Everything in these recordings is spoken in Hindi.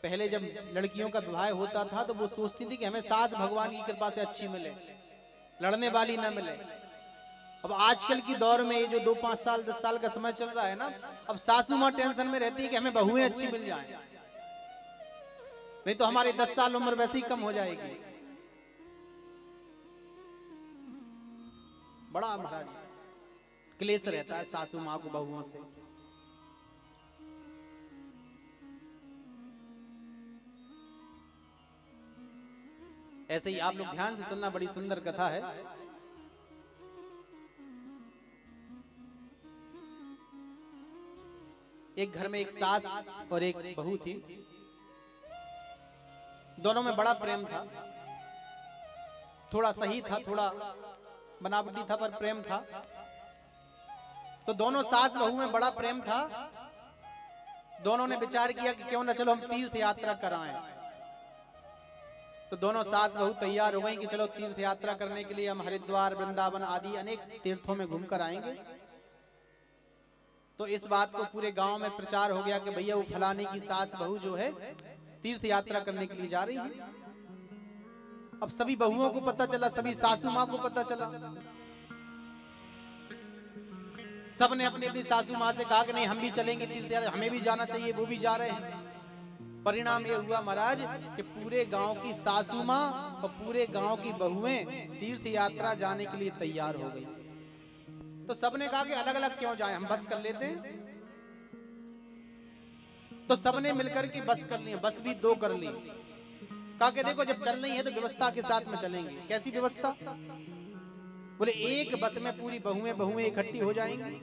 पहले जब लड़कियों का विवाह होता था तो वो सोचती थी कि हमें सास भगवान की कृपा से अच्छी मिले, लड़ने वाली ना मिले। अब आजकल की दौर में ये जो 2-5 साल 10 साल का समय चल रहा है ना, अब सासू माँ टेंशन में रहती है कि हमें बहुएं अच्छी मिल जाएं, नहीं तो हमारी 10 साल उम्र वैसे ही कम हो जाएगी। बड़ा महाराज क्लेश रहता है सासू माँ को बहुओं से। ऐसे ही आप लोग ध्यान से सुनना, बड़ी सुंदर कथा है। एक घर में एक सास और एक बहू थी। दोनों में बड़ा प्रेम था, थोड़ा सही था, थोड़ा बनावटी था, पर प्रेम था। तो दोनों सास बहू में बड़ा प्रेम था। दोनों ने विचार किया कि क्यों ना चलो हम तीर्थ यात्रा कराएं। तो दोनों सास बहू तैयार हो गई कि चलो तीर्थ यात्रा करने के लिए हम हरिद्वार, वृंदावन आदि अनेक तीर्थों में घूमकर आएंगे। तो इस बात को पूरे गांव में प्रचार हो गया कि भैया वो फलाने की सास बहू जो है तीर्थ यात्रा करने के लिए जा रही है। अब सभी बहुओं को पता चला, सभी सासू माँ को पता चला। सबने अपनी अपनी सासू माँ से कहा कि नहीं हम भी चलेंगे तीर्थ यात्रा, हमें भी जाना चाहिए, वो भी जा रहे हैं। परिणाम ये हुआ महाराज कि पूरे गांव की सासू माँ और पूरे गांव की बहुएं तीर्थ यात्रा जाने के लिए तैयार हो गई। तो सबने कहा कि अलग अलग क्यों जाएं, हम बस कर लेते हैं। तो सबने मिलकर के बस कर ली, बस भी 2 कर ली। कहा कि देखो जब चल रही है तो व्यवस्था के साथ में चलेंगे। कैसी व्यवस्था? बोले एक बस में पूरी बहुएं इकट्ठी हो जाएंगी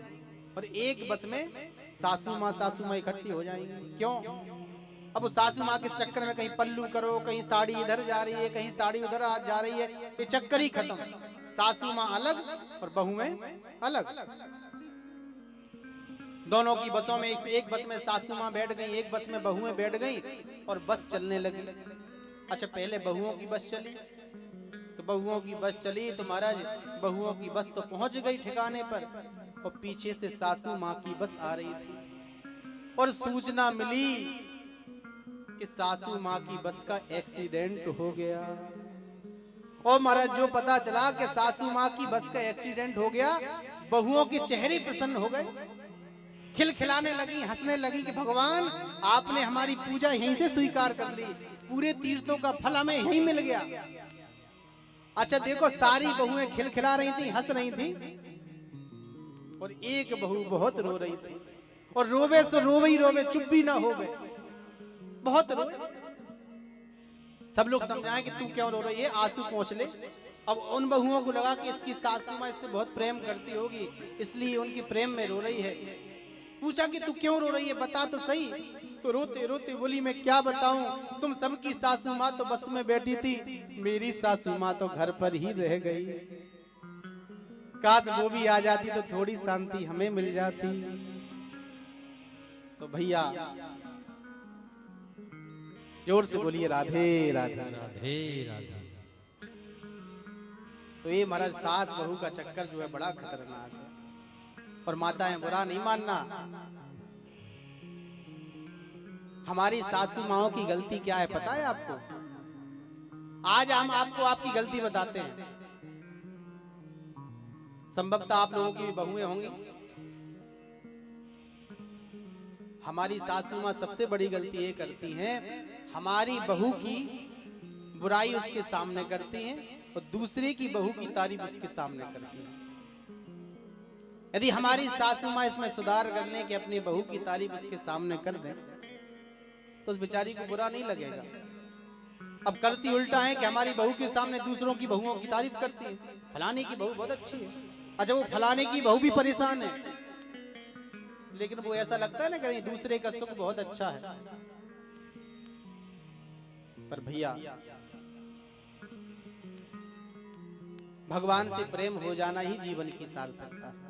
और एक बस में सासू माँ इकट्ठी हो जाएंगी। क्यों? अब उस सासू माँ के चक्कर में कहीं पल्लू करो, कहीं साड़ी इधर जा रही है, कहीं साड़ी उधर जा रही है, ये चक्कर ही खत्म। सासू माँ अलग और बहुएं अलग। दोनों की बसों में एक बस में सासू माँ बैठ गई, एक बस में बहुएं बैठ गई और बस चलने लगी। अच्छा पहले बहुओं की बस चली, तो बहुओं की बस चली तो महाराज बहुओं की बस तो पहुंच गई ठिकाने पर और पीछे से सासू माँ की बस आ रही थी और सूचना मिली कि सासू माँ की बस का एक्सीडेंट हो गया। और महाराज जो पता चला कि सासू माँ की बस का एक्सीडेंट हो गया, बहुओं के चेहरे प्रसन्न हो गए, खिलखिलाने लगी, हंसने लगी कि भगवान आपने हमारी पूजा यहीं से स्वीकार कर ली, पूरे तीर्थों का फल हमें यहीं मिल गया। अच्छा देखो सारी बहुएं खिलखिला रही थी, हंस रही थी और एक बहू बहुत रो रही थी और रोवे सो रोवे ही रोवे, चुप भी ना हो गए, बहुत रोए। सब लोग समझाएं कि तू क्यों रो रही है, आंसू पोंछ ले। अब उन बहुओं को लगा कि इसकी सासू माँ इससे बहुत प्रेम करती होगी, इसलिए उनके प्रेम में रो रही है। पूछा कि तू क्यों रो रही है, बता तो सही। तो रोते रोते बोली मैं क्या बताऊं, तुम सबकी सासू माँ तो बस में बैठी थी, मेरी सासू माँ तो घर पर ही रह गई। काश वो भी आ जाती तो थोड़ी शांति हमें मिल जाती। तो भैया जोर से बोलिए राधे राधे राधे राधे। तो ये महाराज सास बहू का चक्कर जो है बड़ा खतरनाक है। और माताएं बुरा नहीं मानना, हमारी सासू माओं की गलती क्या है पता है आपको? आज हम आपको आपकी गलती बताते हैं। संभवतः आप लोगों की बहुएं होंगी। हमारी सासू माँ सबसे बड़ी गलती ये करती हैं, हमारी बहू की बुराई उसके सामने करती हैं और दूसरे की बहू की तारीफ उसके सामने करती हैं। यदि हमारी सासू माँ इसमें सुधार करने के अपनी बहू की तारीफ उसके सामने कर दें तो उस बेचारी को बुरा नहीं लगेगा। अब करती उल्टा है कि हमारी बहू के सामने दूसरों की बहुओं की तारीफ करती है, फलाने की बहू बहुत अच्छी है। अच्छा वो फलाने की बहू भी परेशान है, लेकिन वो ऐसा लगता है ना कहीं दूसरे का सुख बहुत अच्छा है। पर भैया भगवान से प्रेम हो जाना ही जीवन की सार्थकता है।